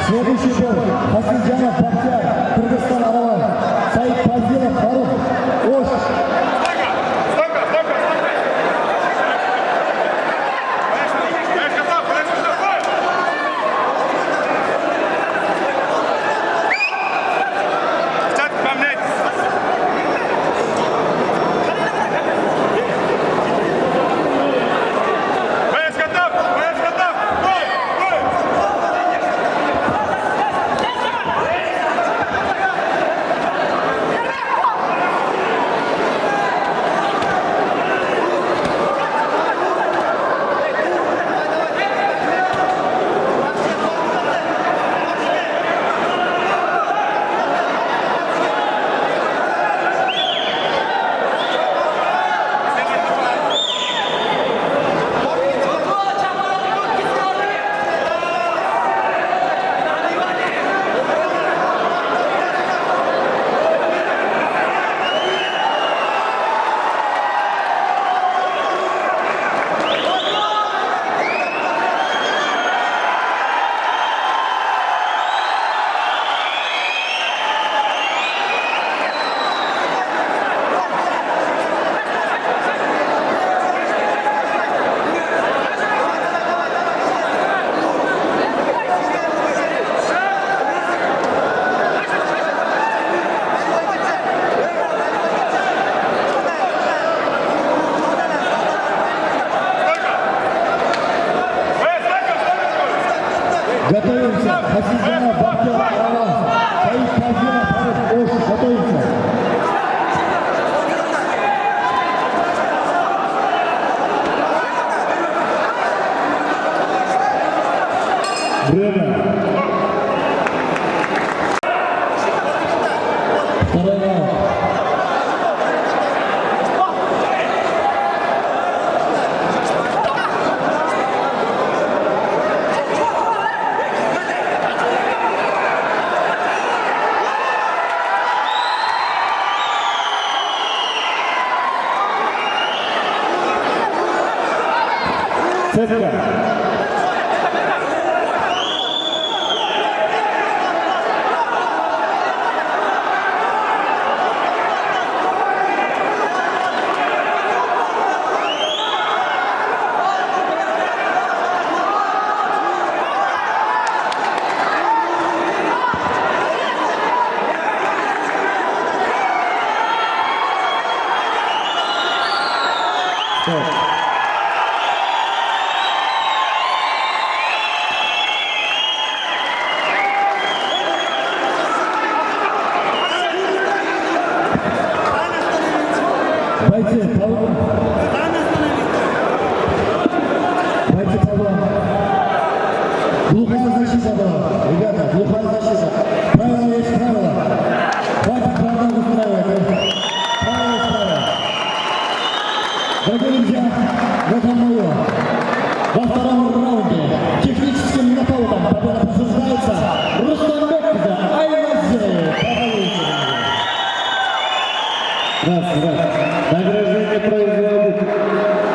Следующий бой. Хасидjanov Baxtiyor, Kırgızistan Arava. Said Fazilov Farruh, Osh. Готовимся. Хасидjanov Baxtiyor, Arava. Said Fazilov Farruh, Osh. Готовимся. Время. Второй раунд. Цепка. Стоп. Бойцы, Павлов. Бойцы, Павлов. Глухая защита была. Ребята, глухая защита. Правила есть правила. Хватит правила устраивать. Правила есть правила. Дорогие друзья, в этом бою во втором раунде техническим нокаутом победа присуждается Рустамбекова Аймазеев. Раз. Награждение производится.